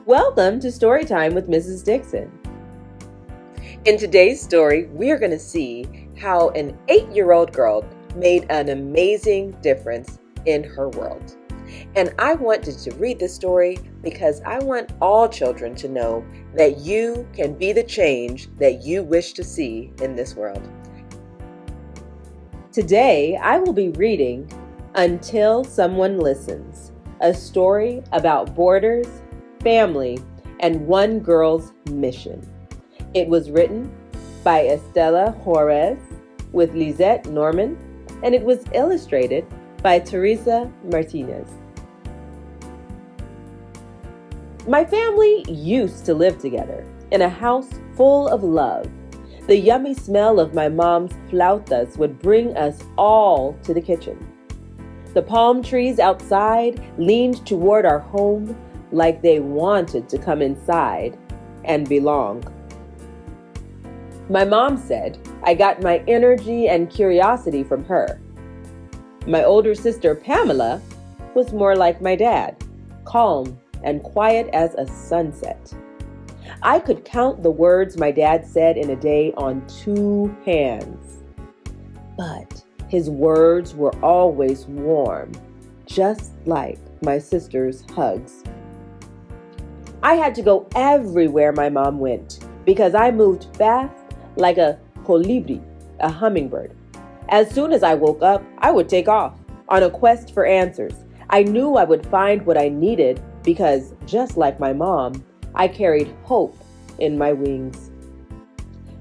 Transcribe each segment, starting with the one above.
Welcome to Storytime with Mrs. Dixon. In today's story, we are going to see how an 8-year-old girl made an amazing difference in her world. And I wanted to read this story because I want all children to know that you can be the change that you wish to see in this world. Today, I will be reading Until Someone Listens, a story about borders, family, and one girl's mission. It was written by Estela Juarez with Lissette Norman, and it was illustrated by Teresa Martínez. My family used to live together in a house full of love. The yummy smell of my mom's flautas would bring us all to the kitchen. The palm trees outside leaned toward our home like they wanted to come inside and belong. My mom said I got my energy and curiosity from her. My older sister, Pamela, was more like my dad, calm and quiet as a sunset. I could count the words my dad said in a day on 2 hands. But his words were always warm, just like my sister's hugs. I had to go everywhere my mom went because I moved fast like a colibri, a hummingbird. As soon as I woke up, I would take off on a quest for answers. I knew I would find what I needed because, just like my mom, I carried hope in my wings.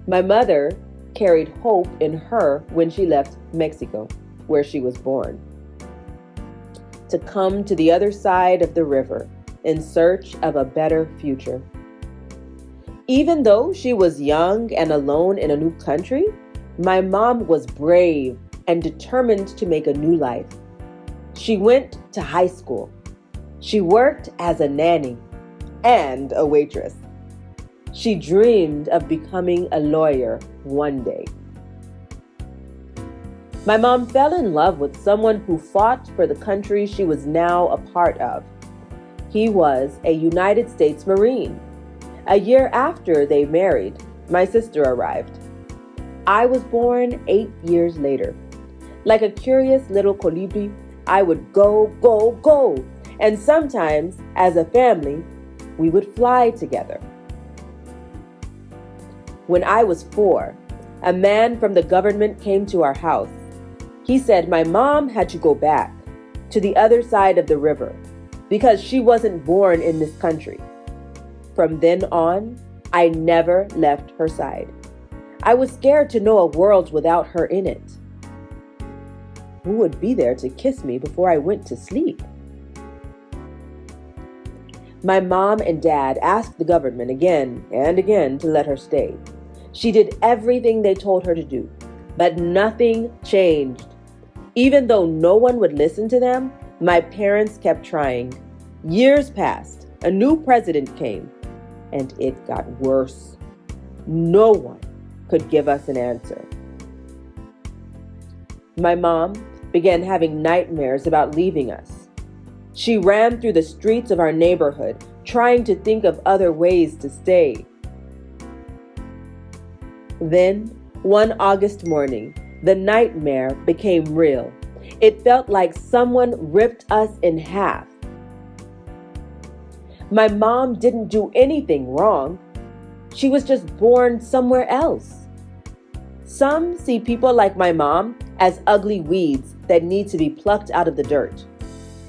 My mother carried hope in her when she left Mexico, where she was born, to come to the other side of the river in search of a better future. Even though she was young and alone in a new country, my mom was brave and determined to make a new life. She went to high school. She worked as a nanny and a waitress. She dreamed of becoming a lawyer one day. My mom fell in love with someone who fought for the country she was now a part of. He was a United States Marine. A year after they married, my sister arrived. I was born 8 years later. Like a curious little colibri, I would go, go, go. And sometimes, as a family, we would fly together. When I was 4, a man from the government came to our house. He said my mom had to go back to the other side of the river because she wasn't born in this country. From then on, I never left her side. I was scared to know a world without her in it. Who would be there to kiss me before I went to sleep? My mom and dad asked the government again and again to let her stay. She did everything they told her to do, but nothing changed. Even though no one would listen to them, my parents kept trying. Years passed, a new president came, and it got worse. No one could give us an answer. My mom began having nightmares about leaving us. She ran through the streets of our neighborhood, trying to think of other ways to stay. Then, one August morning, the nightmare became real. It felt like someone ripped us in half. My mom didn't do anything wrong. She was just born somewhere else. Some see people like my mom as ugly weeds that need to be plucked out of the dirt.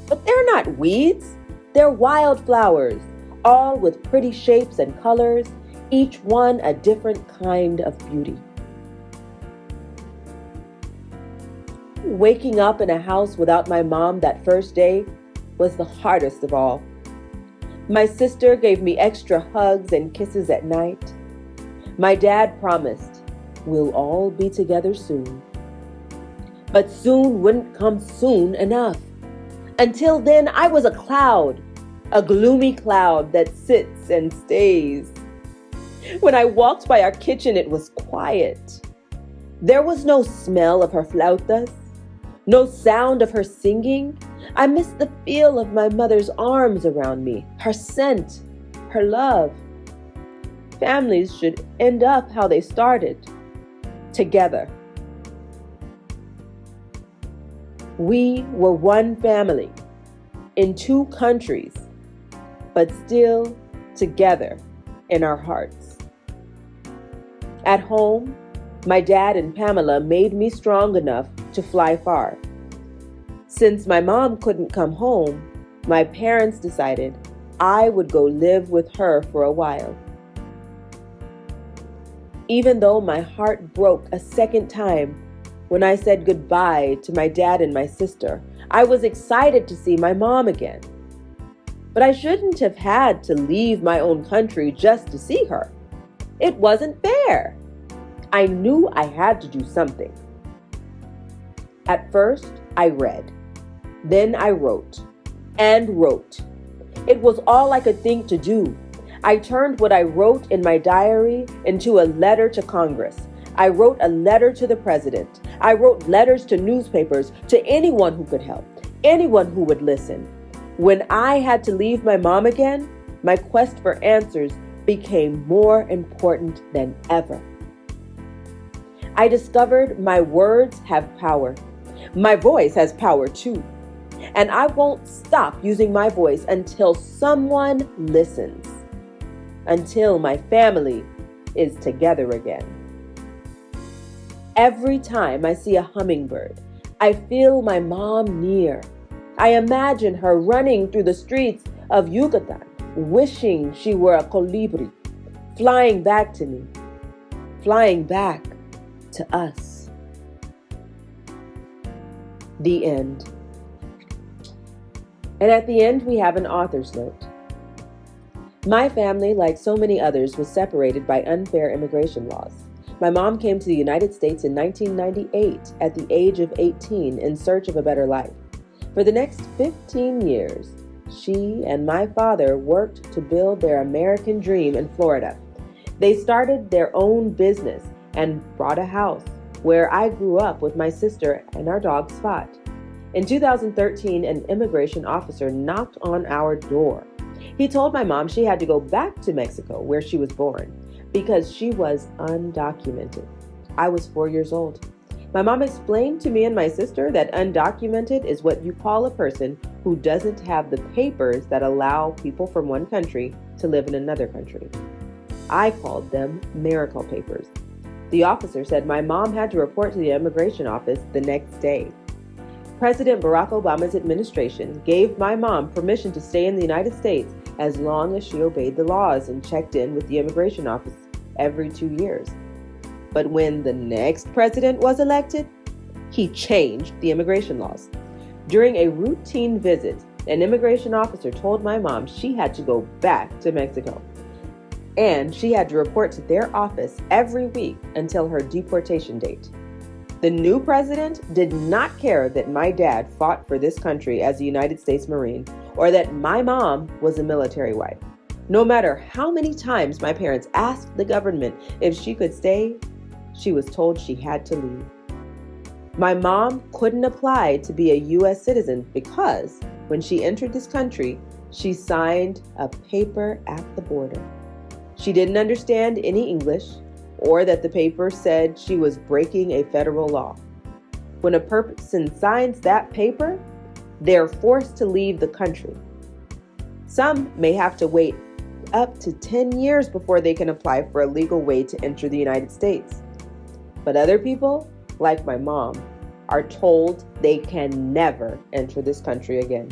But they're not weeds. They're wildflowers, all with pretty shapes and colors, each one a different kind of beauty. Waking up in a house without my mom that first day was the hardest of all. My sister gave me extra hugs and kisses at night. My dad promised, we'll all be together soon. But soon wouldn't come soon enough. Until then, I was a cloud, a gloomy cloud that sits and stays. When I walked by our kitchen, it was quiet. There was no smell of her flautas, no sound of her singing. I missed the feel of my mother's arms around me, her scent, her love. Families should end up how they started, together. We were one family in two countries, but still together in our hearts. At home, my dad and Pamela made me strong enough to fly far. Since my mom couldn't come home, my parents decided I would go live with her for a while. Even though my heart broke a second time when I said goodbye to my dad and my sister, I was excited to see my mom again. But I shouldn't have had to leave my own country just to see her. It wasn't fair. I knew I had to do something. At first, I read. Then I wrote and wrote. It was all I could think to do. I turned what I wrote in my diary into a letter to Congress. I wrote a letter to the president. I wrote letters to newspapers, to anyone who could help, anyone who would listen. When I had to leave my mom again, my quest for answers became more important than ever. I discovered my words have power. My voice has power too. And I won't stop using my voice until someone listens. Until my family is together again. Every time I see a hummingbird, I feel my mom near. I imagine her running through the streets of Yucatan, wishing she were a colibri, flying back to me, flying back to us. The end. And at the end, we have an author's note. My family, like so many others, was separated by unfair immigration laws. My mom came to the United States in 1998 at the age of 18 in search of a better life. For the next 15 years, she and my father worked to build their American dream in Florida. They started their own business and bought a house where I grew up with my sister and our dog Spot. In 2013, an immigration officer knocked on our door. He told my mom she had to go back to Mexico, where she was born, because she was undocumented. I was 4 years old. My mom explained to me and my sister that undocumented is what you call a person who doesn't have the papers that allow people from one country to live in another country. I called them miracle papers. The officer said my mom had to report to the immigration office the next day. President Barack Obama's administration gave my mom permission to stay in the United States as long as she obeyed the laws and checked in with the immigration office every 2 years. But when the next president was elected, he changed the immigration laws. During a routine visit, an immigration officer told my mom she had to go back to Mexico. And she had to report to their office every week until her deportation date. The new president did not care that my dad fought for this country as a United States Marine or that my mom was a military wife. No matter how many times my parents asked the government if she could stay, she was told she had to leave. My mom couldn't apply to be a U.S. citizen because when she entered this country, she signed a paper at the border. She didn't understand any English, or that the paper said she was breaking a federal law. When a person signs that paper, they're forced to leave the country. Some may have to wait up to 10 years before they can apply for a legal way to enter the United States. But other people, like my mom, are told they can never enter this country again.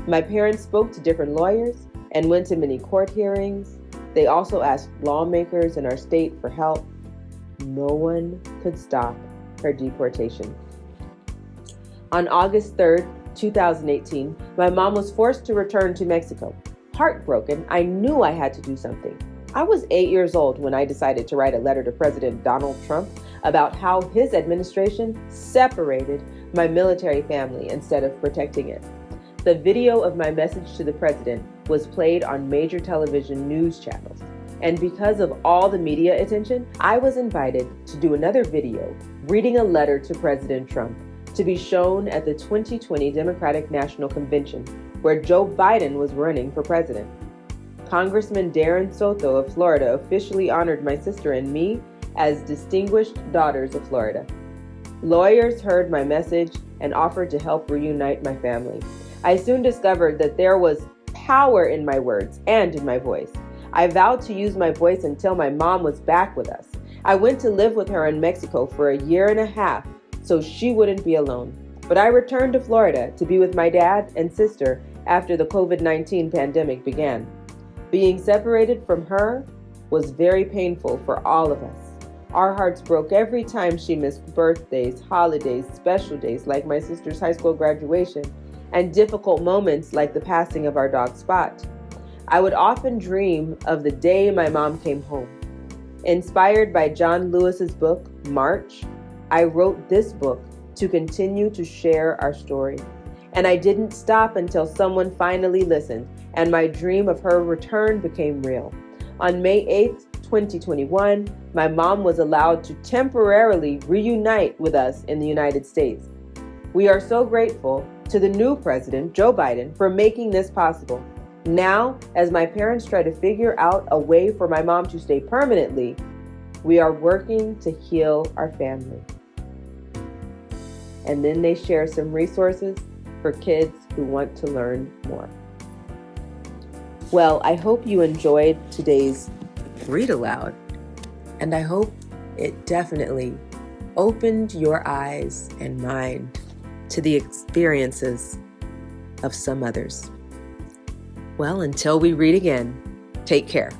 My parents spoke to different lawyers and went to many court hearings. They also asked lawmakers in our state for help. No one could stop her deportation. On August 3rd, 2018, my mom was forced to return to Mexico. Heartbroken, I knew I had to do something. I was 8 years old when I decided to write a letter to President Donald Trump about how his administration separated my military family instead of protecting it. The video of my message to the president was played on major television news channels. And because of all the media attention, I was invited to do another video reading a letter to President Trump to be shown at the 2020 Democratic National Convention, where Joe Biden was running for president. Congressman Darren Soto of Florida officially honored my sister and me as Distinguished Daughters of Florida. Lawyers heard my message and offered to help reunite my family. I soon discovered that there was power in my words and in my voice. I vowed to use my voice until my mom was back with us. I went to live with her in Mexico for a year and a half so she wouldn't be alone. But I returned to Florida to be with my dad and sister after the COVID-19 pandemic began. Being separated from her was very painful for all of us. Our hearts broke every time she missed birthdays, holidays, special days like my sister's high school graduation, and difficult moments like the passing of our dog Spot. I would often dream of the day my mom came home. Inspired by John Lewis's book, March, I wrote this book to continue to share our story. And I didn't stop until someone finally listened, and my dream of her return became real. On May 8th, 2021, my mom was allowed to temporarily reunite with us in the United States. We are so grateful to the new president, Joe Biden, for making this possible. Now, as my parents try to figure out a way for my mom to stay permanently, we are working to heal our family. And then they share some resources for kids who want to learn more. Well, I hope you enjoyed today's read aloud, and I hope it definitely opened your eyes and mind to the experiences of some others. Well, until we read again, take care.